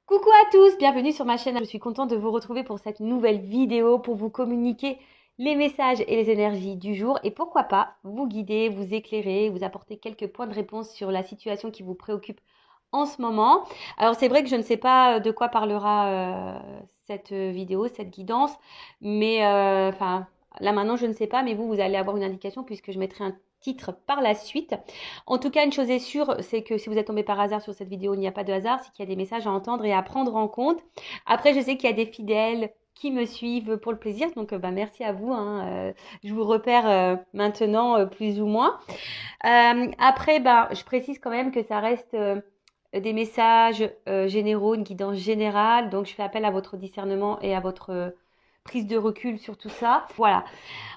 Coucou à tous, bienvenue sur ma chaîne. Je suis contente de vous retrouver pour cette nouvelle vidéo pour vous communiquer les messages et les énergies du jour et pourquoi pas vous guider, vous éclairer, vous apporter quelques points de réponse sur la situation qui vous préoccupe en ce moment. Alors c'est vrai que je ne sais pas de quoi parlera cette vidéo, cette guidance, mais là maintenant je ne sais pas, mais vous allez avoir une indication puisque je mettrai un titre par la suite. En tout cas, une chose est sûre, c'est que si vous êtes tombé par hasard sur cette vidéo, il n'y a pas de hasard, c'est qu'il y a des messages à entendre et à prendre en compte. Après, je sais qu'il y a des fidèles qui me suivent pour le plaisir, donc merci à vous. Je vous repère maintenant plus ou moins. Après, je précise quand même que ça reste des messages généraux, une guidance générale, donc je fais appel à votre discernement et à votre prise de recul sur tout ça. Voilà.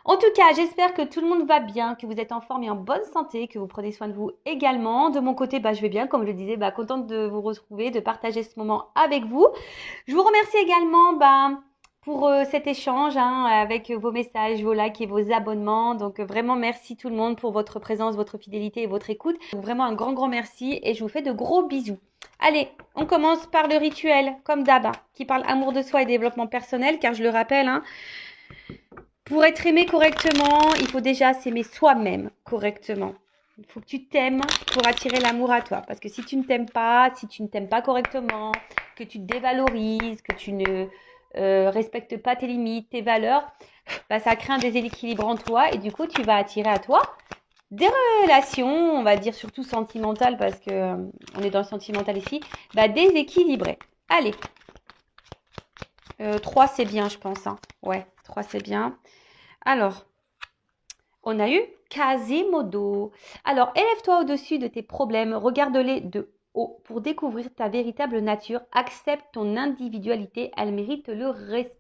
En tout cas, j'espère que tout le monde va bien, que vous êtes en forme et en bonne santé, que vous prenez soin de vous également. De mon côté, je vais bien, comme je le disais, contente de vous retrouver, de partager ce moment avec vous. Je vous remercie également pour cet échange avec vos messages, vos likes et vos abonnements. Donc vraiment merci tout le monde pour votre présence, votre fidélité et votre écoute. Donc, vraiment un grand merci et je vous fais de gros bisous. Allez, on commence par le rituel, comme d'hab, qui parle amour de soi et développement personnel, car je le rappelle, pour être aimé correctement, il faut déjà s'aimer soi-même correctement. Il faut que tu t'aimes pour attirer l'amour à toi. Parce que si tu ne t'aimes pas, si tu ne t'aimes pas correctement, que tu te dévalorises, que tu ne respectes pas tes limites, tes valeurs, ça crée un déséquilibre en toi et du coup, tu vas attirer à toi des relations, on va dire surtout sentimentales parce que on est dans le sentimental ici, déséquilibrées. Allez, 3 c'est bien je pense. Ouais, 3 c'est bien. Alors, on a eu Quasimodo. Alors, élève-toi au-dessus de tes problèmes, regarde-les de haut pour découvrir ta véritable nature. Accepte ton individualité, elle mérite le respect.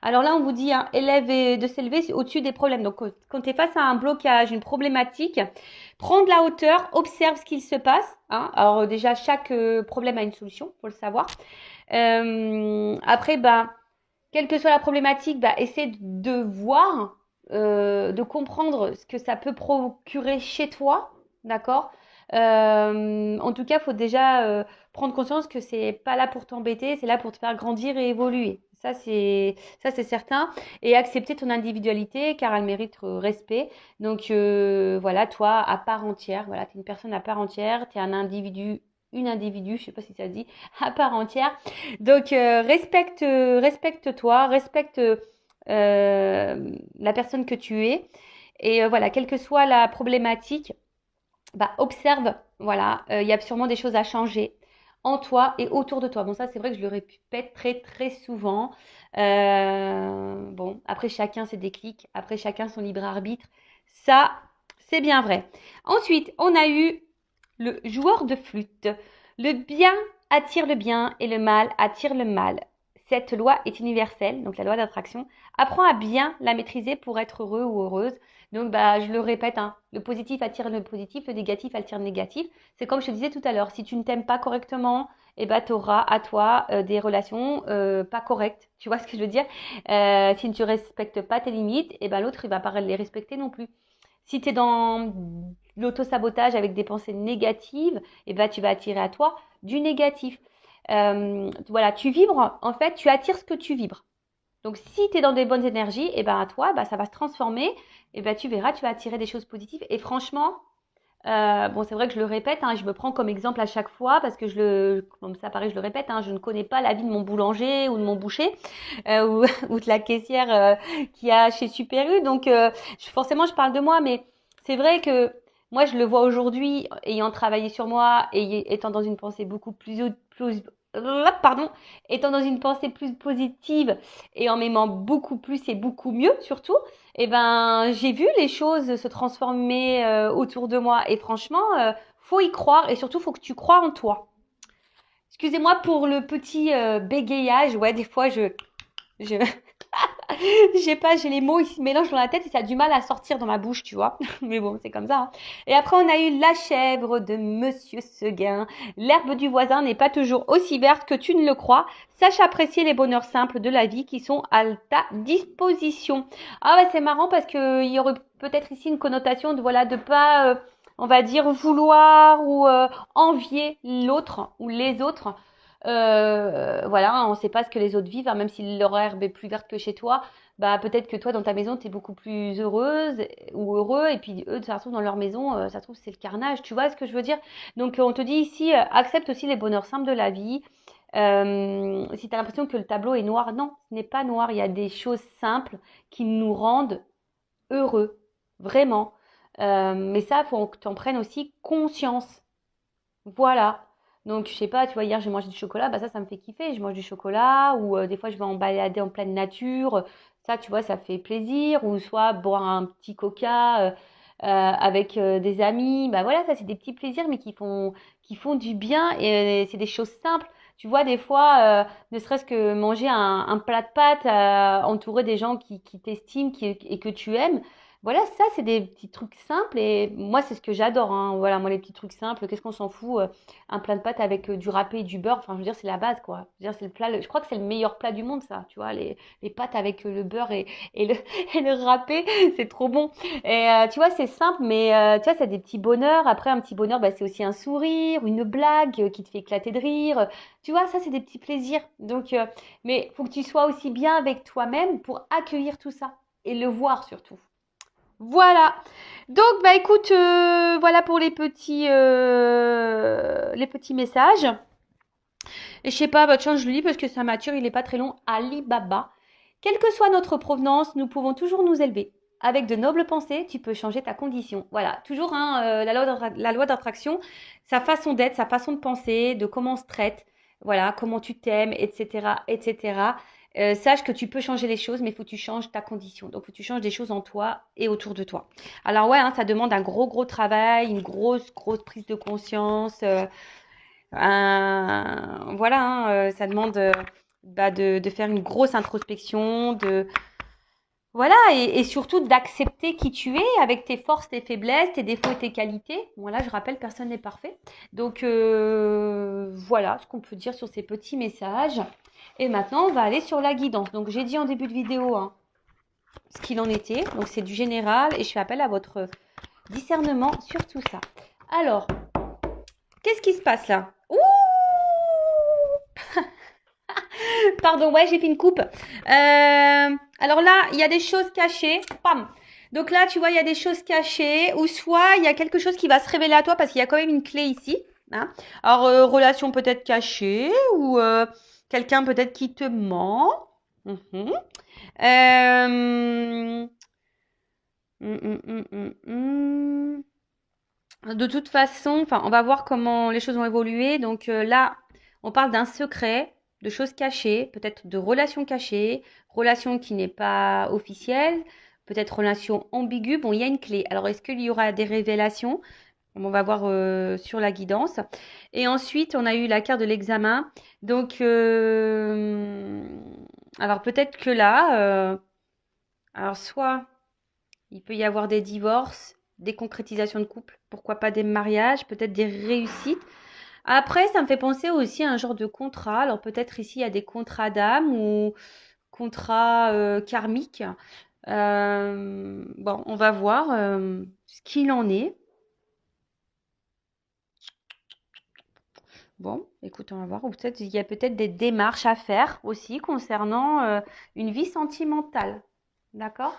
Alors là, on vous dit, élève de s'élever au-dessus des problèmes. Donc, quand tu es face à un blocage, une problématique, prends de la hauteur, observe ce qu'il se passe. Alors déjà, chaque problème a une solution, faut le savoir. Après, quelle que soit la problématique, essaie de voir, de comprendre ce que ça peut procurer chez toi, d'accord. En tout cas, il faut déjà prendre conscience que c'est pas là pour t'embêter, c'est là pour te faire grandir et évoluer. Ça, c'est certain. Et accepter ton individualité, car elle mérite respect. Donc, voilà, toi, à part entière, voilà, tu es une personne à part entière, tu es un individu, une individu, je sais pas si ça se dit, à part entière. Donc, respecte-toi, respecte la personne que tu es. Et voilà, quelle que soit la problématique, observe, voilà, il y a sûrement des choses à changer en toi et autour de toi. Bon, ça, c'est vrai que je le répète très, très souvent. Bon, après, chacun ses déclics, après, chacun son libre arbitre. Ça, c'est bien vrai. Ensuite, on a eu le joueur de flûte. Le bien attire le bien et le mal attire le mal. Cette loi est universelle, donc la loi d'attraction. Apprends à bien la maîtriser pour être heureux ou heureuse. Donc, je le répète, le positif attire le positif, le négatif attire le négatif. C'est comme je te disais tout à l'heure, si tu ne t'aimes pas correctement, tu auras à toi des relations pas correctes. Tu vois ce que je veux dire? Si tu ne respectes pas tes limites, l'autre, il va pas les respecter non plus. Si tu es dans l'auto-sabotage avec des pensées négatives, tu vas attirer à toi du négatif. Voilà, tu vibres, en fait, tu attires ce que tu vibres. Donc, si tu es dans des bonnes énergies, à toi, ça va se transformer. Tu verras, tu vas attirer des choses positives. Et franchement, bon, c'est vrai que je le répète, je me prends comme exemple à chaque fois parce que comme ça paraît, je le répète, je ne connais pas la vie de mon boulanger ou de mon boucher ou de la caissière qu'il y a chez Super U. Donc, forcément, je parle de moi, mais c'est vrai que moi, je le vois aujourd'hui, ayant travaillé sur moi et étant dans une pensée beaucoup étant dans une pensée plus positive et en m'aimant beaucoup plus et beaucoup mieux surtout, j'ai vu les choses se transformer autour de moi. Et franchement, faut y croire et surtout, faut que tu crois en toi. Excusez-moi pour le petit bégayage. Ouais, des fois, je, j'ai les mots, ils se mélangent dans la tête et ça a du mal à sortir dans ma bouche, tu vois. Mais bon, c'est comme ça. Et après, on a eu la chèvre de Monsieur Seguin. L'herbe du voisin n'est pas toujours aussi verte que tu ne le crois. Sache apprécier les bonheurs simples de la vie qui sont à ta disposition. Ah ouais, c'est marrant parce que il y aurait peut-être ici une connotation de voilà de pas, on va dire vouloir ou envier l'autre ou les autres. Voilà, on ne sait pas ce que les autres vivent, hein, même si leur herbe est plus verte que chez toi, bah peut-être que toi dans ta maison tu es beaucoup plus heureuse ou heureux, et puis eux ça se trouve dans leur maison, ça se trouve c'est le carnage, tu vois ce que je veux dire? Donc on te dit ici, accepte aussi les bonheurs simples de la vie. Si tu as l'impression que le tableau est noir, non, ce n'est pas noir, il y a des choses simples qui nous rendent heureux, vraiment. Mais ça, faut que tu en prennes aussi conscience. Voilà. Donc, je sais pas, tu vois, hier j'ai mangé du chocolat, bah ça me fait kiffer. Je mange du chocolat, ou des fois je vais en balader en pleine nature. Ça, tu vois, ça fait plaisir. Ou soit boire un petit coca avec des amis. Bah voilà, ça c'est des petits plaisirs, mais qui font du bien, et c'est des choses simples. Tu vois, des fois, ne serait-ce que manger un plat de pâtes entouré des gens qui t'estiment et que tu aimes. Voilà, ça, c'est des petits trucs simples, et moi, c'est ce que j'adore, hein. Voilà, moi, les petits trucs simples, qu'est-ce qu'on s'en fout? Un plat de pâtes avec du râpé et du beurre, enfin, je veux dire, c'est la base, quoi. Je veux dire, c'est le plat, je crois que c'est le meilleur plat du monde, ça, tu vois, les pâtes avec le beurre et le, et le râpé, c'est trop bon. Et tu vois, c'est simple, mais tu vois, c'est des petits bonheurs. Après, un petit bonheur, bah, c'est aussi un sourire, une blague qui te fait éclater de rire. Tu vois, ça, c'est des petits plaisirs. Donc, mais faut que tu sois aussi bien avec toi-même pour accueillir tout ça et le voir surtout. Voilà. Donc, bah écoute, voilà pour les petits messages. Et je sais pas, bah tiens, je le lis parce que ça mature, il est pas très long. Ali Baba. Quelle que soit notre provenance, nous pouvons toujours nous élever. Avec de nobles pensées, tu peux changer ta condition. Voilà, toujours hein, la loi d'attraction, sa façon d'être, sa façon de penser, de comment on se traite, voilà, comment tu t'aimes, etc., etc. Sache que tu peux changer les choses, mais il faut que tu changes ta condition. Donc, il faut que tu changes des choses en toi et autour de toi. Alors, ouais, hein, ça demande un gros travail, une grosse prise de conscience. Voilà, hein, ça demande bah, de faire une grosse introspection, voilà, et surtout d'accepter qui tu es avec tes forces, tes faiblesses, tes défauts et tes qualités. Bon, là, je rappelle, personne n'est parfait. Donc, voilà ce qu'on peut dire sur ces petits messages. Et maintenant, on va aller sur la guidance. Donc, j'ai dit en début de vidéo hein, ce qu'il en était. Donc, c'est du général, et je fais appel à votre discernement sur tout ça. Alors, qu'est-ce qui se passe là? Ouh! Pardon, ouais, j'ai fait une coupe. Alors là, il y a des choses cachées. Pam. Donc là, tu vois, il y a des choses cachées. Ou soit, il y a quelque chose qui va se révéler à toi parce qu'il y a quand même une clé ici. Hein. Alors, relation peut-être cachée. Ou quelqu'un peut-être qui te ment. Mhm. Euh, De toute façon, enfin, on va voir comment les choses vont évoluer. Donc là, on parle d'un secret, de choses cachées, peut-être de relations cachées, relation qui n'est pas officielle, peut-être relation ambiguë. Bon, il y a une clé. Alors, est-ce qu'il y aura des révélations? On va voir sur la guidance. Et ensuite, on a eu la carte de l'examen. Donc, alors peut-être que là, alors soit il peut y avoir des divorces, des concrétisations de couple, pourquoi pas des mariages, peut-être des réussites. Après, ça me fait penser aussi à un genre de contrat. Alors peut-être ici, il y a des contrats d'âme ou contrats karmiques. Bon, on va voir ce qu'il en est. Bon, écoute, on va voir. Ou peut-être il y a peut-être des démarches à faire aussi concernant une vie sentimentale. D'accord?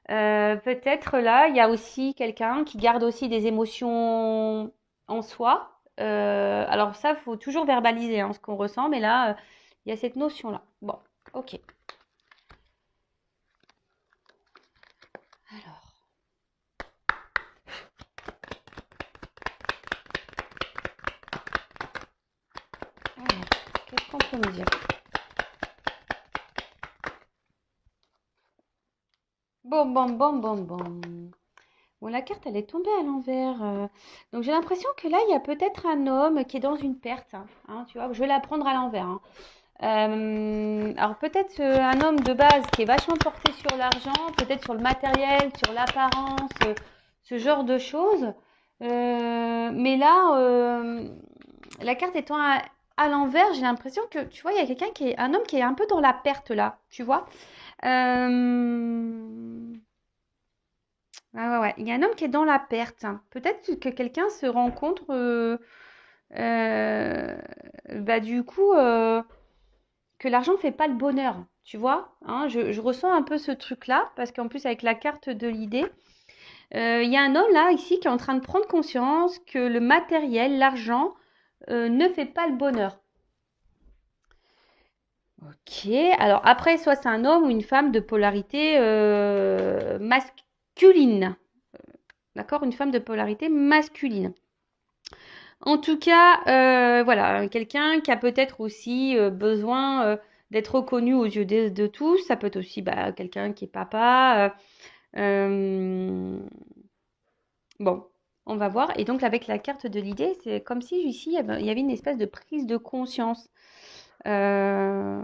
Peut-être là, il y a aussi quelqu'un qui garde aussi des émotions en soi. Alors ça, il faut toujours verbaliser hein, ce qu'on ressent, mais là, il y a cette notion-là. Bon, ok. Alors, qu'est-ce qu'on peut me dire? Bon, bon, bon, bon, bon. Bon, la carte, elle est tombée à l'envers. Donc j'ai l'impression que là, il y a peut-être un homme qui est dans une perte. Hein, tu vois, je vais la prendre à l'envers. Hein. Alors peut-être un homme de base qui est vachement porté sur l'argent, peut-être sur le matériel, sur l'apparence, ce genre de choses. Mais là, la carte étant à l'envers, j'ai l'impression que, tu vois, il y a quelqu'un qui est, un homme qui est un peu dans la perte là, tu vois. Ouais, ouais, ouais. Il y a un homme qui est dans la perte. Peut-être que quelqu'un se rencontre, Bah du coup, que l'argent ne fait pas le bonheur, tu vois, hein, je ressens un peu ce truc-là, parce qu'en plus avec la carte de l'idée, il y a un homme là, ici, qui est en train de prendre conscience que le matériel, l'argent, ne fait pas le bonheur. Ok, alors après, soit c'est un homme ou une femme de polarité masculine. D'accord, une femme de polarité masculine. En tout cas, voilà, quelqu'un qui a peut-être aussi besoin d'être reconnu aux yeux de tous. Ça peut être aussi bah, quelqu'un qui est papa. Bon, on va voir. Et donc, avec la carte de l'idée, c'est comme si ici, il y avait une espèce de prise de conscience. Euh,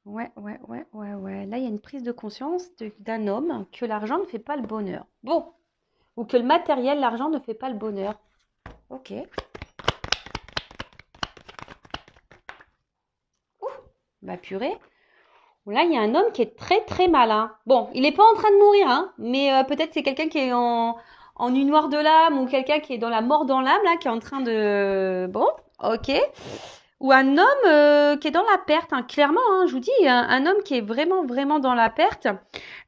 ouais. Là, il y a une prise de conscience d'un homme que l'argent ne fait pas le bonheur. Bon, ou que le matériel, l'argent ne fait pas le bonheur. Ok. Ouh, bah purée. Là, il y a un homme qui est très très malin. Bon, il n'est pas en train de mourir, hein, mais peut-être c'est quelqu'un qui est en une noire de l'âme ou quelqu'un qui est dans la mort dans l'âme, là, qui est en train de... Bon, ok. Ou un homme qui est dans la perte, hein, clairement, hein, je vous dis, un homme qui est vraiment vraiment dans la perte.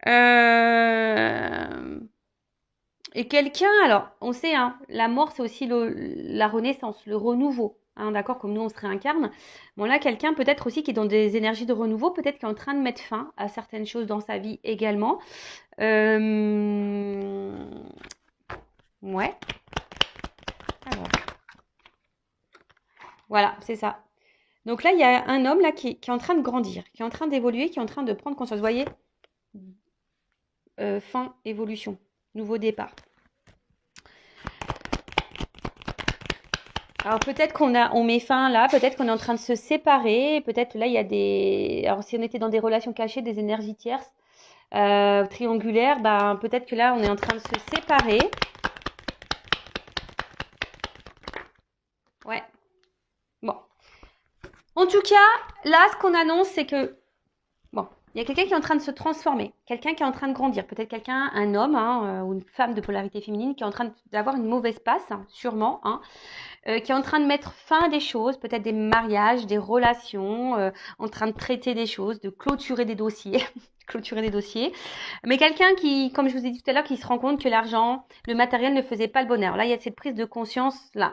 Euh, Et quelqu'un, alors, on sait, hein, la mort, c'est aussi la renaissance, le renouveau. Hein, d'accord, comme nous, on se réincarne. Bon, là, quelqu'un peut-être aussi qui est dans des énergies de renouveau, peut-être qui est en train de mettre fin à certaines choses dans sa vie également. Ouais, alors, voilà, c'est ça. Donc là, il y a un homme là qui est en train de grandir, qui est en train d'évoluer, qui est en train de prendre conscience. Vous voyez, fin, évolution, nouveau départ. Alors peut-être on met fin là, peut-être qu'on est en train de se séparer, peut-être là il y a des, alors si on était dans des relations cachées, des énergies tierces, triangulaires, ben peut-être que là on est en train de se séparer. Ouais. Bon. En tout cas, là ce qu'on annonce c'est que bon, il y a quelqu'un qui est en train de se transformer, quelqu'un qui est en train de grandir, peut-être quelqu'un, un homme hein, ou une femme de polarité féminine qui est en train d'avoir une mauvaise passe, hein, sûrement, hein, qui est en train de mettre fin à des choses, peut-être des mariages, des relations, en train de traiter des choses, de clôturer des dossiers, clôturer des dossiers. Mais quelqu'un qui, comme je vous ai dit tout à l'heure, qui se rend compte que l'argent, le matériel ne faisait pas le bonheur. Là, il y a cette prise de conscience là.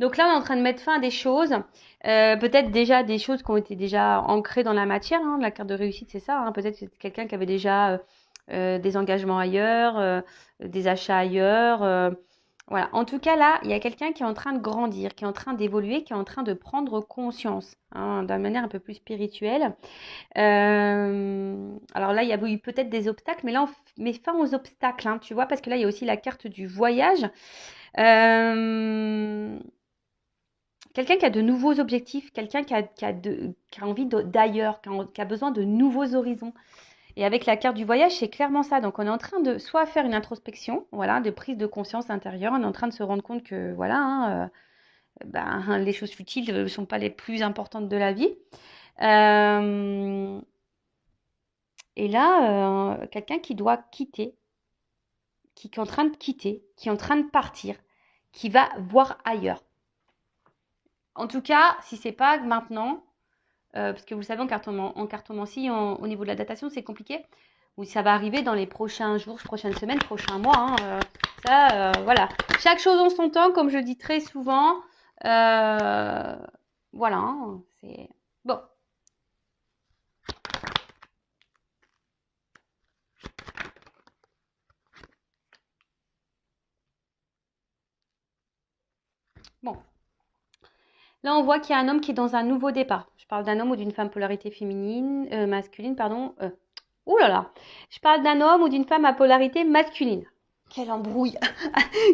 Donc là, on est en train de mettre fin à des choses, peut-être déjà des choses qui ont été déjà ancrées dans la matière. Hein. La carte de réussite, c'est ça. Hein. Peut-être que c'est quelqu'un qui avait déjà des engagements ailleurs, des achats ailleurs. Voilà. En tout cas, là, il y a quelqu'un qui est en train de grandir, qui est en train d'évoluer, qui est en train de prendre conscience, hein, d'une manière un peu plus spirituelle. Alors là, il y a eu peut-être des obstacles, mais là, on met fin aux obstacles, hein, tu vois, parce que là, il y a aussi la carte du voyage. Euh, Quelqu'un qui a de nouveaux objectifs, quelqu'un qui a envie d'ailleurs, qui a besoin de nouveaux horizons. Et avec la carte du voyage, c'est clairement ça. Donc, on est en train de soit faire une introspection, voilà, de prise de conscience intérieure. On est en train de se rendre compte que, voilà, hein, les choses futiles ne sont pas les plus importantes de la vie. Et là, quelqu'un qui doit quitter, qui est en train de quitter, qui est en train de partir, qui va voir ailleurs. En tout cas, si c'est pas maintenant, parce que vous savez, en cartomancie, au niveau de la datation, c'est compliqué. Oui, ça va arriver dans les prochains jours, prochaines semaines, prochains mois. Hein, voilà. Chaque chose en son temps, comme je dis très souvent. Voilà, hein, c'est bon. Bon. Là, on voit qu'il y a un homme qui est dans un nouveau départ. Je parle d'un homme ou d'une femme polarité féminine, masculine, pardon. Ouh là là. Je parle d'un homme ou d'une femme à polarité masculine. Quelle embrouille.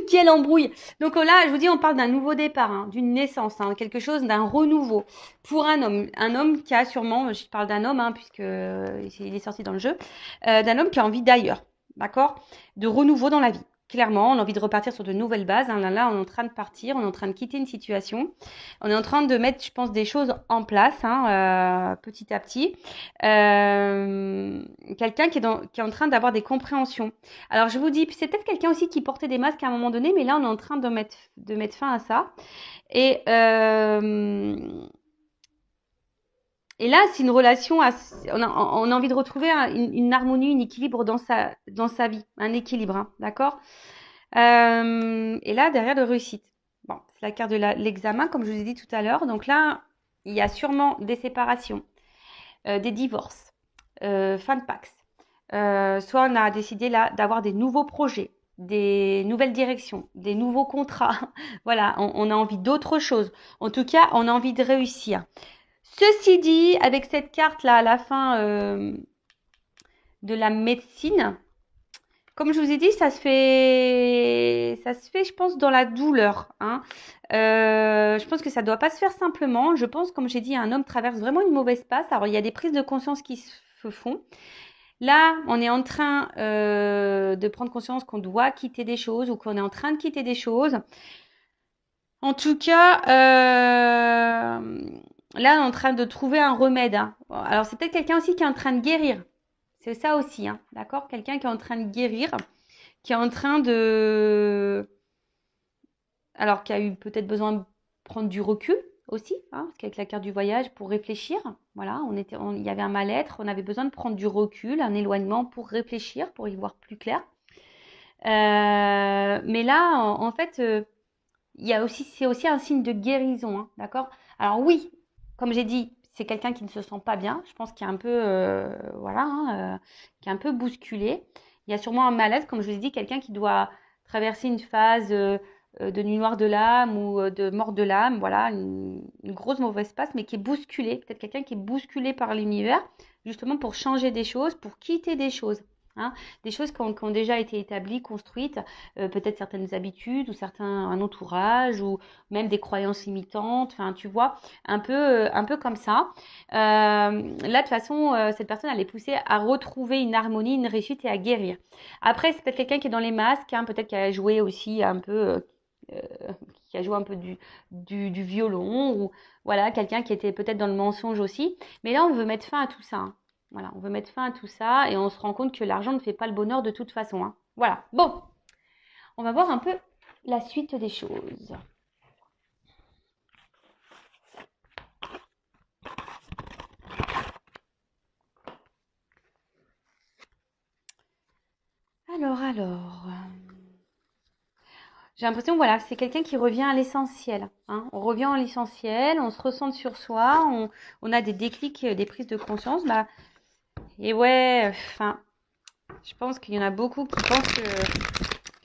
Quelle embrouille. Donc là, je vous dis, on parle d'un nouveau départ, hein, d'une naissance, hein, quelque chose, d'un renouveau pour un homme qui a sûrement, je parle d'un homme, hein, puisque il est sorti dans le jeu, d'un homme qui a envie d'ailleurs, d'accord, de renouveau dans la vie. Clairement, on a envie de repartir sur de nouvelles bases. Hein. Là, on est en train de partir, on est en train de quitter une situation. On est en train de mettre, je pense, des choses en place, hein, petit à petit. Quelqu'un qui est en train d'avoir des compréhensions. Alors, je vous dis, c'est peut-être quelqu'un aussi qui portait des masques à un moment donné, mais là, on est en train de mettre fin à ça. Et là, c'est une relation, on a envie de retrouver une harmonie, un équilibre dans sa vie, un équilibre, hein, d'accord. Et là, derrière de réussite. Bon, c'est la carte de l'examen, comme je vous ai dit tout à l'heure. Donc là, il y a sûrement des séparations, des divorces, fin de Pax. Soit on a décidé là d'avoir des nouveaux projets, des nouvelles directions, des nouveaux contrats. Voilà, on a envie d'autre chose. En tout cas, on a envie de réussir. Ceci dit, avec cette carte-là à la fin de la médecine, comme je vous ai dit, ça se fait, je pense, dans la douleur. Hein. Je pense que ça ne doit pas se faire simplement. Je pense, comme j'ai dit, un homme traverse vraiment une mauvaise passe. Alors, il y a des prises de conscience qui se font. Là, on est en train de prendre conscience qu'on doit quitter des choses ou qu'on est en train de quitter des choses. En tout cas, là, on est en train de trouver un remède. Hein. Alors, c'est peut-être quelqu'un aussi qui est en train de guérir. C'est ça aussi, hein, d'accord. Quelqu'un qui est en train de guérir, qui est en train de... Alors, qui a eu peut-être besoin de prendre du recul aussi, hein, parce qu'avec la carte du voyage, pour réfléchir, voilà, il y avait un mal-être, on avait besoin de prendre du recul, un éloignement pour réfléchir, pour y voir plus clair. Mais là, en fait, c'est aussi un signe de guérison, hein, d'accord. Alors oui, comme j'ai dit, c'est quelqu'un qui ne se sent pas bien. Je pense qu'il est un peu, voilà, hein, qui est un peu bousculé. Il y a sûrement un mal-être, comme je vous ai dit, quelqu'un qui doit traverser une phase de nuit noire de l'âme ou de mort de l'âme, voilà, une grosse mauvaise passe, mais qui est bousculé. Peut-être quelqu'un qui est bousculé par l'univers, justement pour changer des choses, pour quitter des choses. Hein, des choses qui ont déjà été établies, construites, peut-être certaines habitudes ou un entourage ou même des croyances limitantes, enfin tu vois, un peu comme ça. Là de toute façon, cette personne elle est poussée à retrouver une harmonie, une réussite et à guérir. Après c'est peut-être quelqu'un qui est dans les masques, hein, peut-être qui a joué aussi un peu, qui a joué un peu du violon ou voilà, quelqu'un qui était peut-être dans le mensonge aussi. Mais là on veut mettre fin à tout ça. Hein. Voilà, on veut mettre fin à tout ça et on se rend compte que l'argent ne fait pas le bonheur de toute façon. Hein. Voilà. Bon, on va voir un peu la suite des choses. Alors. J'ai l'impression, voilà, c'est quelqu'un qui revient à l'essentiel. Hein. On revient à l'essentiel, on se ressent sur soi, on a des déclics, des prises de conscience. Bah, et ouais, enfin, je pense qu'il y en a beaucoup qui pensent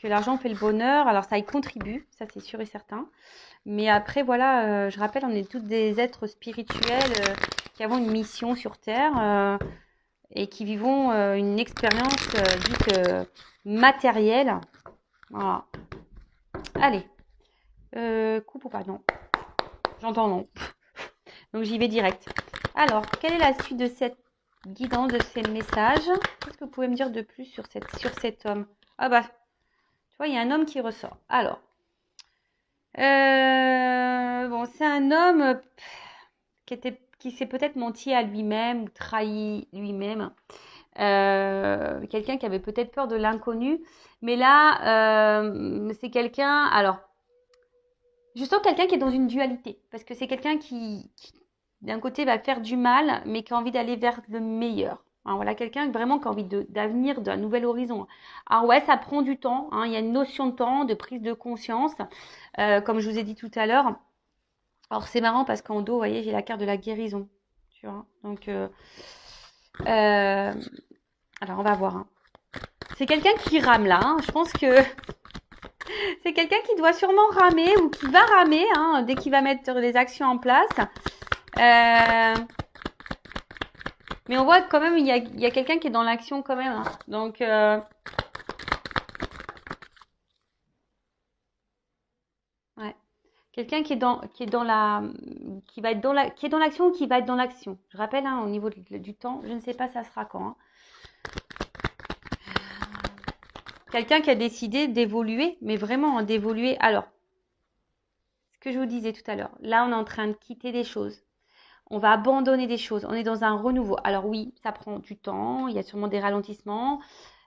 que l'argent fait le bonheur. Alors ça y contribue, ça c'est sûr et certain. Mais après, voilà, je rappelle, on est toutes des êtres spirituels qui avons une mission sur Terre et qui vivons une expérience dite matérielle. Voilà. Allez, coupe ou pas? Non, j'entends non. Donc j'y vais direct. Alors, quelle est la suite de cette guidance, de ces messages? Qu'est-ce que vous pouvez me dire de plus sur cet homme? Ah bah, tu vois, il y a un homme qui ressort. Alors, bon, c'est un homme qui s'est peut-être menti à lui-même, trahi lui-même. Quelqu'un qui avait peut-être peur de l'inconnu. Mais là, c'est quelqu'un... Alors, je sens quelqu'un qui est dans une dualité. Parce que c'est quelqu'un qui d'un côté, va faire du mal, mais qui a envie d'aller vers le meilleur. Hein, voilà, quelqu'un vraiment qui a envie d'avenir, d'un nouvel horizon. Alors ouais, ça prend du temps. Hein, il y a une notion de temps, de prise de conscience, comme je vous ai dit tout à l'heure. Alors c'est marrant parce qu'en dos, vous voyez, j'ai la carte de la guérison. Tu vois. Donc, alors on va voir. Hein. C'est quelqu'un qui rame là. Hein. Je pense que c'est quelqu'un qui doit sûrement ramer ou qui va ramer hein, dès qu'il va mettre les actions en place. Mais on voit quand même il y a quelqu'un qui est dans l'action quand même. Hein. Donc ouais. Quelqu'un qui est dans l'action ou qui va être dans l'action. Je rappelle hein, au niveau du temps, je ne sais pas ça sera quand. Hein. quelqu'un qui a décidé d'évoluer, mais vraiment hein, d'évoluer. Alors, ce que je vous disais tout à l'heure, là, on est en train de quitter des choses. On va abandonner des choses. On est dans un renouveau. Alors oui, ça prend du temps. Il y a sûrement des ralentissements.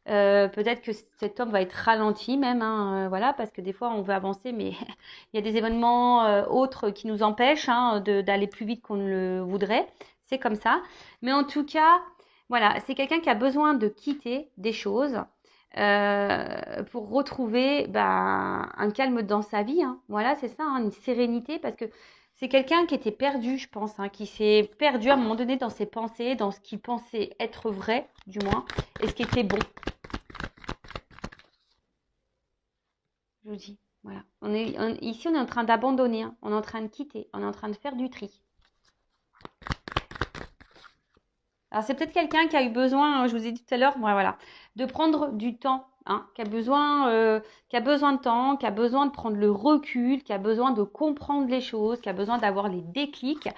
Peut-être que cet homme va être ralenti même, hein, voilà, parce que des fois on veut avancer, mais il y a des événements autres qui nous empêchent hein, d'aller plus vite qu'on le voudrait. C'est comme ça. Mais en tout cas, voilà, c'est quelqu'un qui a besoin de quitter des choses pour retrouver ben, un calme dans sa vie. Hein. Voilà, c'est ça, hein, une sérénité, parce que c'est quelqu'un qui était perdu, je pense, hein, qui s'est perdu à un moment donné dans ses pensées, dans ce qu'il pensait être vrai, du moins, et ce qui était bon. Je vous dis, voilà. Ici, on est en train d'abandonner, hein. On est en train de quitter, on est en train de faire du tri. Alors, c'est peut-être quelqu'un qui a eu besoin, hein, je vous ai dit tout à l'heure, voilà, de prendre du temps, hein, qui a besoin de temps, qui a besoin de prendre le recul, qui a besoin de comprendre les choses, qui a besoin d'avoir les déclics.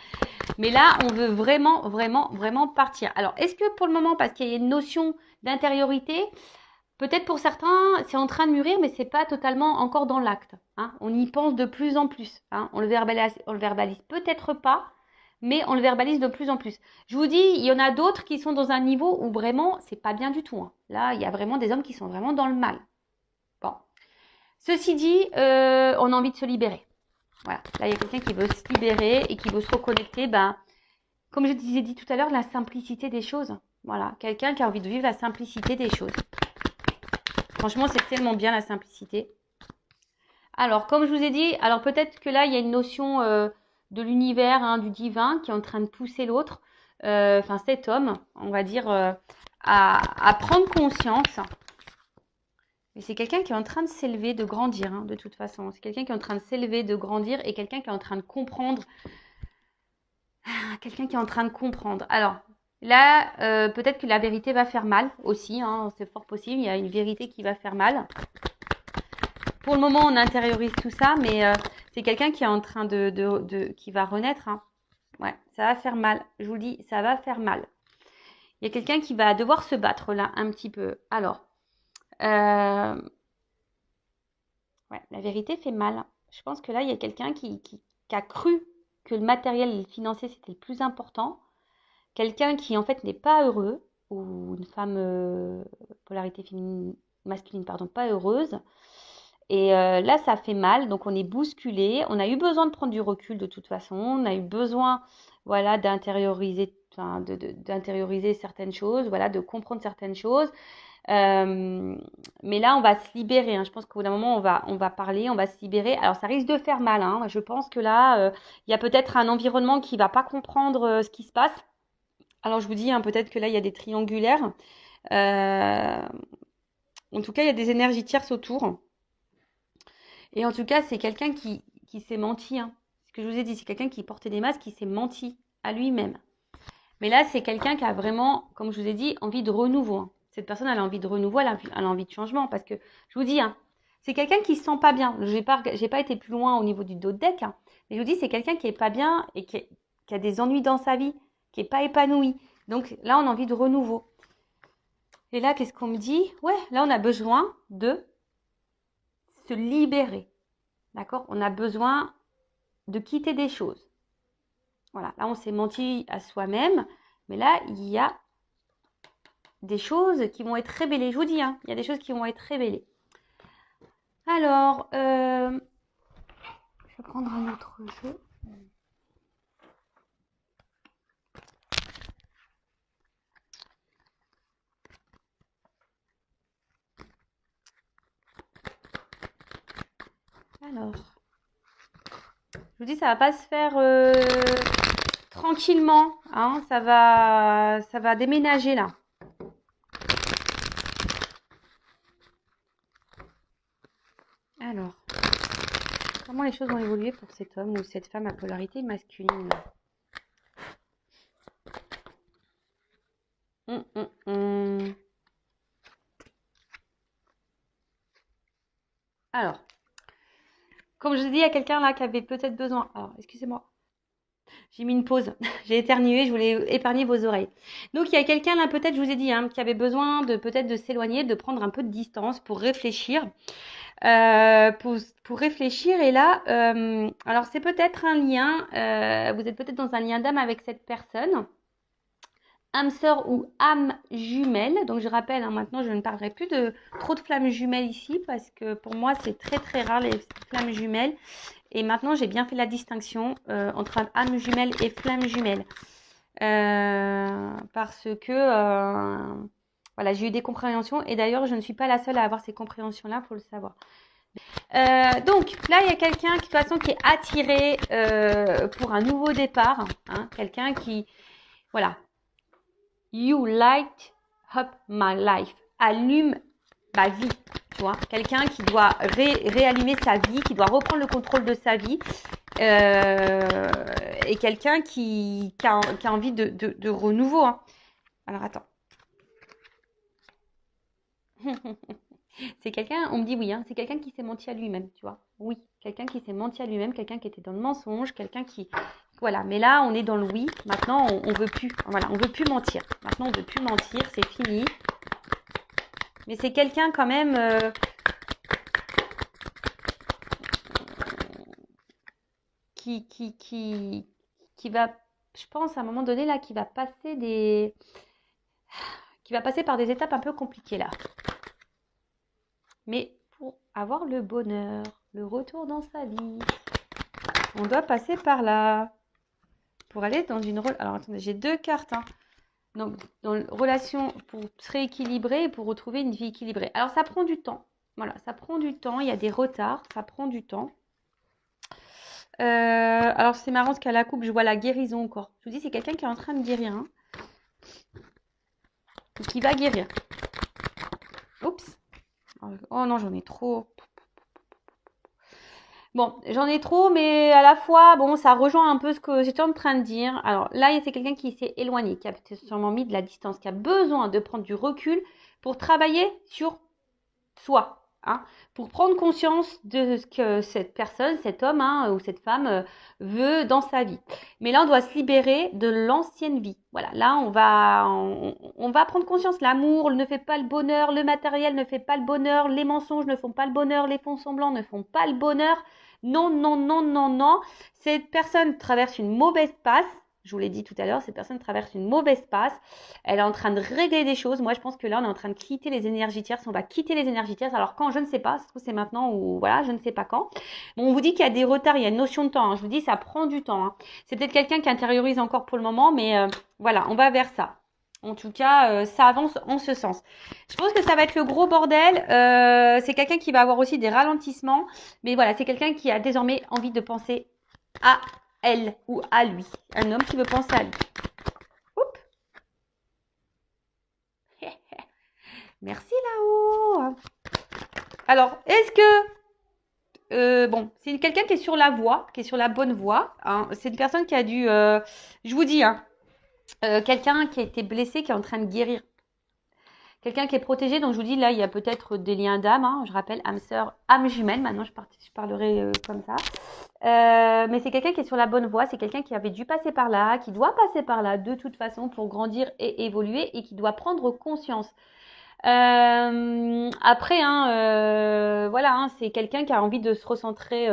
Mais là, on veut vraiment, vraiment, vraiment partir. Alors, est-ce que pour le moment, parce qu'il y a une notion d'intériorité, peut-être pour certains, c'est en train de mûrir, mais c'est pas totalement encore dans l'acte. Hein. On y pense de plus en plus. Hein. On le verbalise peut-être pas, mais on le verbalise de plus en plus. Je vous dis, il y en a d'autres qui sont dans un niveau où vraiment, c'est pas bien du tout. Hein. Là, il y a vraiment des hommes qui sont vraiment dans le mal. Bon. Ceci dit, on a envie de se libérer. Voilà. Là, il y a quelqu'un qui veut se libérer et qui veut se reconnecter, ben, comme je vous ai dit tout à l'heure, la simplicité des choses. Voilà. Quelqu'un qui a envie de vivre la simplicité des choses. Franchement, c'est tellement bien la simplicité. Alors, comme je vous ai dit, alors peut-être que là, il y a une notion de l'univers, hein, du divin, qui est en train de pousser l'autre, enfin cet homme, on va dire, à prendre conscience. Mais c'est quelqu'un qui est en train de s'élever, de grandir, hein, de toute façon. C'est quelqu'un qui est en train de s'élever, de grandir, et quelqu'un qui est en train de comprendre. Quelqu'un qui est en train de comprendre. Alors, là, peut-être que la vérité va faire mal aussi, hein, c'est fort possible. Il y a une vérité qui va faire mal. Pour le moment, on intériorise tout ça, mais c'est quelqu'un qui est en train qui va renaître. Hein. Ouais, ça va faire mal. Je vous le dis, ça va faire mal. Il y a quelqu'un qui va devoir se battre là un petit peu. Alors, ouais, la vérité fait mal. Je pense que là, il y a quelqu'un qui a cru que le matériel et le financier, c'était le plus important. Quelqu'un qui, en fait, n'est pas heureux, ou une femme, polarité féminine, masculine, pardon, pas heureuse. Et là, ça fait mal, donc on est bousculé. On a eu besoin de prendre du recul de toute façon. On a eu besoin, voilà, d'intérioriser certaines choses, voilà, de comprendre certaines choses. Mais là, on va se libérer. Hein. Je pense qu'au bout d'un moment, on va parler, on va se libérer. Alors, ça risque de faire mal. Hein. Je pense que là, il y a peut-être un environnement qui va pas comprendre ce qui se passe. Alors, je vous dis, hein, peut-être que là, il y a des triangulaires. En tout cas, il y a des énergies tierces autour. Et en tout cas, c'est quelqu'un qui s'est menti. Hein. Ce que je vous ai dit, c'est quelqu'un qui portait des masques, qui s'est menti à lui-même. Mais là, c'est quelqu'un qui a vraiment, comme je vous ai dit, envie de renouveau. Hein. Cette personne, elle a envie de renouveau, elle a envie de changement. Parce que, je vous dis, hein, c'est quelqu'un qui ne se sent pas bien. Je n'ai pas été plus loin au niveau du dos de deck. Hein. Mais je vous dis, c'est quelqu'un qui n'est pas bien et qui a des ennuis dans sa vie, qui n'est pas épanoui. Donc là, on a envie de renouveau. Et là, qu'est-ce qu'on me dit? Ouais, là, on a besoin de se libérer. D'accord? On a besoin de quitter des choses. Voilà, là, on s'est menti à soi-même. Mais là, il y a des choses qui vont être révélées. Je vous dis, hein, il y a des choses qui vont être révélées. Alors, je vais prendre un autre jeu. Alors, je vous dis, ça va pas se faire tranquillement. Hein, ça va déménager là. Alors, comment les choses vont évoluer pour cet homme ou cette femme à polarité masculine? Alors, comme je dis, il y a quelqu'un là qui avait peut-être besoin. Alors, excusez-moi. J'ai mis une pause. J'ai éternué, je voulais épargner vos oreilles. Donc, il y a quelqu'un là, peut-être, je vous ai dit, hein, qui avait besoin de peut-être de s'éloigner, de prendre un peu de distance pour réfléchir. Pour réfléchir. Et là, alors c'est peut-être un lien, vous êtes peut-être dans un lien d'âme avec cette personne. Âme sœur ou âme jumelle. Donc je rappelle, hein, maintenant je ne parlerai plus de trop de flammes jumelles ici parce que pour moi c'est très très rare les flammes jumelles. Et maintenant j'ai bien fait la distinction entre âme jumelle et flamme jumelle. Parce que voilà, j'ai eu des compréhensions et d'ailleurs je ne suis pas la seule à avoir ces compréhensions-là, il faut le savoir. Donc là il y a quelqu'un qui de toute façon qui est attiré pour un nouveau départ, hein, quelqu'un qui, voilà, you light up my life, allume ma vie, tu vois, quelqu'un qui doit réallumer sa vie, qui doit reprendre le contrôle de sa vie, et quelqu'un qui a envie de renouveau, hein. Alors attends. C'est quelqu'un, on me dit oui, hein, c'est quelqu'un qui s'est menti à lui-même, tu vois. Oui, quelqu'un qui s'est menti à lui-même, quelqu'un qui était dans le mensonge, quelqu'un qui... Voilà, mais là, on est dans le oui. Maintenant, on veut plus. Voilà, on veut plus mentir. Maintenant, on veut plus mentir, c'est fini. Mais c'est quelqu'un quand même... qui va, je pense, à un moment donné, là, qui va passer par des étapes un peu compliquées, là. Mais pour avoir le bonheur, le retour dans sa vie, on doit passer par là. Pour aller dans une... Alors, attendez, j'ai deux cartes, hein. Donc, dans une relation pour se rééquilibrer et pour retrouver une vie équilibrée. Alors, ça prend du temps. Voilà, ça prend du temps. Il y a des retards. Ça prend du temps. Alors, c'est marrant parce qu'à la coupe, je vois la guérison encore. Je vous dis, c'est quelqu'un qui est en train de guérir. Hein. Qui va guérir. Oups. Oh non, j'en ai trop. Bon, j'en ai trop, mais à la fois, bon, ça rejoint un peu ce que j'étais en train de dire. Alors là, c'est quelqu'un qui s'est éloigné, qui a sûrement mis de la distance, qui a besoin de prendre du recul pour travailler sur soi, hein, pour prendre conscience de ce que cette personne, cet homme, hein, ou cette femme veut dans sa vie. Mais là, on doit se libérer de l'ancienne vie. Voilà, là, on va prendre conscience. L'amour ne fait pas le bonheur, le matériel ne fait pas le bonheur, les mensonges ne font pas le bonheur, les faux semblants ne font pas le bonheur. Non, non, non, non, non. Cette personne traverse une mauvaise passe. Je vous l'ai dit tout à l'heure, cette personne traverse une mauvaise passe. Elle est en train de régler des choses. Moi, je pense que là, on est en train de quitter les énergies tierces. On va quitter les énergies tierces. Alors, quand, je ne sais pas. Ça se trouve, c'est maintenant ou voilà, je ne sais pas quand. Bon, on vous dit qu'il y a des retards. Il y a une notion de temps. Hein. Je vous dis, ça prend du temps. Hein. C'est peut-être quelqu'un qui intériorise encore pour le moment. Mais voilà, on va vers ça. En tout cas, ça avance en ce sens. Je pense que ça va être le gros bordel. C'est quelqu'un qui va avoir aussi des ralentissements. Mais voilà, c'est quelqu'un qui a désormais envie de penser à elle ou à lui. Un homme qui veut penser à lui. Oups. Merci là-haut. Alors, est-ce que... bon, c'est quelqu'un qui est sur la voie, qui est sur la bonne voie. Hein. C'est une personne qui a dû... je vous dis, hein, quelqu'un qui a été blessé, qui est en train de guérir. Quelqu'un qui est protégé, donc je vous dis, là, il y a peut-être des liens d'âme. Hein, je rappelle, âme sœur, âme jumelle. Maintenant, je parlerai comme ça. Mais c'est quelqu'un qui est sur la bonne voie. C'est quelqu'un qui avait dû passer par là, qui doit passer par là de toute façon pour grandir et évoluer et qui doit prendre conscience. Après, hein, voilà, hein, c'est quelqu'un qui a envie de se recentrer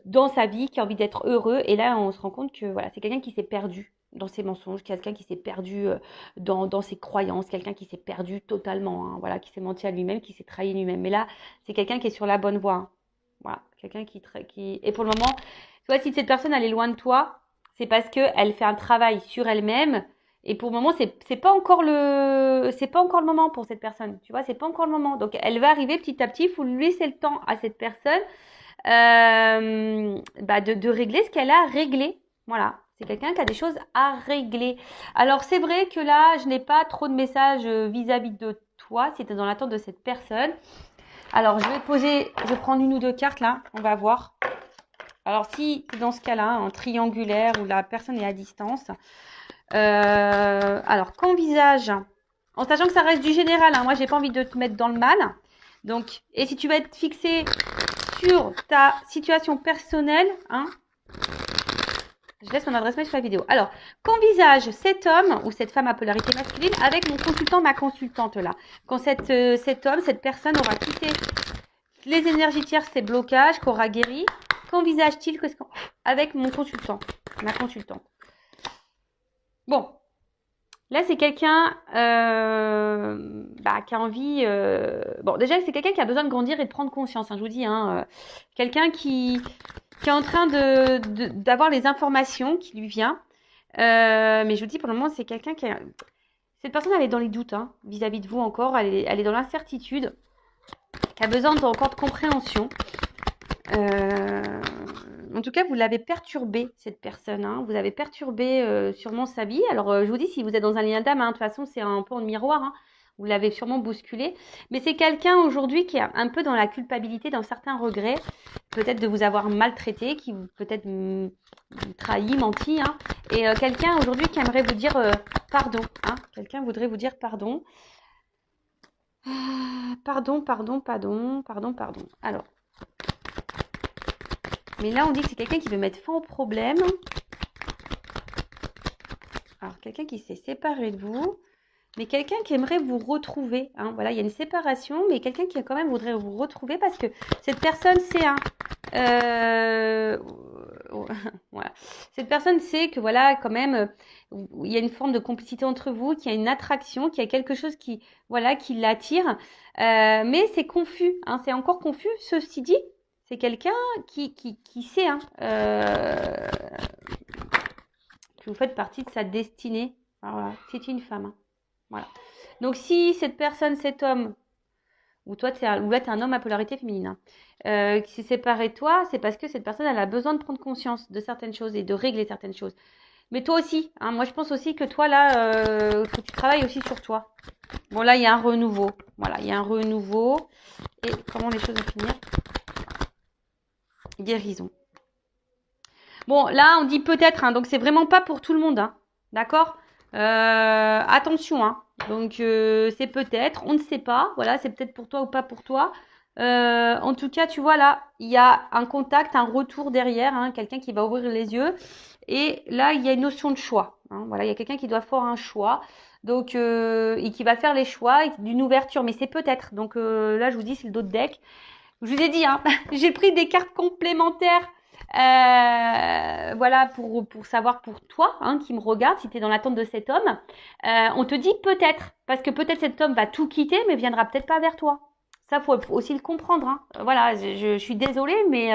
dans sa vie, qui a envie d'être heureux. Et là, on se rend compte que voilà, c'est quelqu'un qui s'est perdu dans ses mensonges, quelqu'un qui s'est perdu dans ses croyances, quelqu'un qui s'est perdu totalement, hein, voilà, qui s'est menti à lui-même, qui s'est trahi lui-même. Mais là, c'est quelqu'un qui est sur la bonne voie. Hein. Voilà, quelqu'un qui... Et pour le moment, tu vois, si cette personne, elle est loin de toi, c'est parce qu'elle fait un travail sur elle-même. Et pour le moment, c'est pas encore le moment pour cette personne. Tu vois, c'est pas encore le moment. Donc, elle va arriver petit à petit. Il faut lui laisser le temps à cette personne de régler ce qu'elle a réglé. Voilà. C'est quelqu'un qui a des choses à régler. Alors, c'est vrai que là, je n'ai pas trop de messages vis-à-vis de toi, si tu es dans l'attente de cette personne. Alors, je vais prendre une ou deux cartes là. On va voir. Alors, si dans ce cas-là, en triangulaire où la personne est à distance... alors, qu'envisage, en sachant que ça reste du général, hein, moi j'ai pas envie de te mettre dans le mal. Donc, et si tu vas être fixé sur ta situation personnelle, hein, Je laisse mon adresse mail sur la vidéo. Alors, qu'envisage cet homme ou cette femme à polarité masculine avec mon consultant, ma consultante là? Quand cet homme, cette personne aura quitté les énergies tierces, ces blocages, qu'aura guéri, qu'envisage-t-il avec mon consultant, ma consultante? Bon, là c'est quelqu'un qui a envie... Bon, déjà c'est quelqu'un qui a besoin de grandir et de prendre conscience, hein, je vous dis. Quelqu'un qui est en train d'avoir les informations qui lui viennent. Mais je vous dis, pour le moment, c'est quelqu'un qui... Cette personne, elle est dans les doutes vis-à-vis de vous encore. Elle est dans l'incertitude. Qui a besoin encore de compréhension. En tout cas, vous l'avez perturbé, cette personne. Vous avez perturbé sûrement sa vie. Alors, je vous dis, si vous êtes dans un lien d'âme, de toute façon, c'est un peu en miroir. Vous l'avez sûrement bousculé. Mais c'est quelqu'un aujourd'hui qui est un peu dans la culpabilité, dans certains regrets. Peut-être de vous avoir maltraité, qui peut-être trahi, menti. Et quelqu'un aujourd'hui qui aimerait vous dire pardon. Quelqu'un voudrait vous dire pardon. Pardon. Alors. Mais là, on dit que c'est quelqu'un qui veut mettre fin au problème. Alors, quelqu'un qui s'est séparé de vous. Mais quelqu'un qui aimerait vous retrouver. Voilà, il y a une séparation, mais quelqu'un qui quand même voudrait vous retrouver parce que cette personne sait. Voilà. Cette personne sait que voilà, quand même, il y a une forme de complicité entre vous, qu'il y a une attraction, qu'il y a quelque chose qui l'attire. Mais c'est confus. C'est encore confus. Ceci dit, c'est quelqu'un qui sait que vous faites partie de sa destinée. Voilà, c'est une femme. Voilà. Donc, si cette personne, cet homme, ou là, tu es un homme à polarité féminine, qui s'est séparé de toi, c'est parce que cette personne, elle a besoin de prendre conscience de certaines choses et de régler certaines choses. Mais toi aussi, moi, je pense aussi que toi, là, faut que tu travailles aussi sur toi. Bon, là, il y a un renouveau. Voilà, il y a un renouveau. Et comment les choses vont finir? Guérison. Bon, là, on dit peut-être, donc c'est vraiment pas pour tout le monde, d'accord? Attention, donc c'est peut-être, on ne sait pas, voilà, c'est peut-être pour toi ou pas pour toi. En tout cas, tu vois là, il y a un contact, un retour derrière, quelqu'un qui va ouvrir les yeux. Et là, il y a une notion de choix. Voilà, il y a quelqu'un qui doit faire un choix, donc et qui va faire les choix d'une ouverture, mais c'est peut-être. Donc là, je vous dis, c'est le dos de deck. Je vous ai dit, j'ai pris des cartes complémentaires. Voilà, pour savoir pour toi qui me regarde, si tu es dans l'attente de cet homme, on te dit peut-être, parce que peut-être cet homme va tout quitter, mais viendra peut-être pas vers toi. Ça, faut aussi le comprendre. Voilà, je suis désolée, mais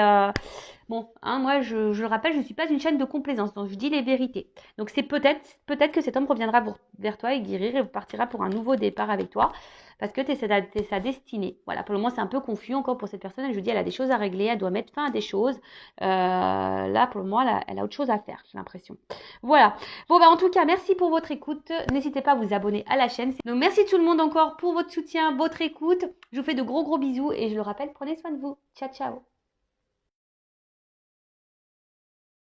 bon, moi, je le rappelle, je ne suis pas une chaîne de complaisance, donc je dis les vérités. Donc c'est peut-être que cet homme reviendra vers toi et guérir et partira pour un nouveau départ avec toi. Parce que tu es sa destinée. Voilà, pour le moment, c'est un peu confus encore pour cette personne. Je vous dis, elle a des choses à régler, elle doit mettre fin à des choses. Là, pour le moment, elle a autre chose à faire, j'ai l'impression. Voilà. Bon, en tout cas, merci pour votre écoute. N'hésitez pas à vous abonner à la chaîne. Donc, merci tout le monde encore pour votre soutien, votre écoute. Je vous fais de gros bisous et je le rappelle, prenez soin de vous. Ciao, ciao.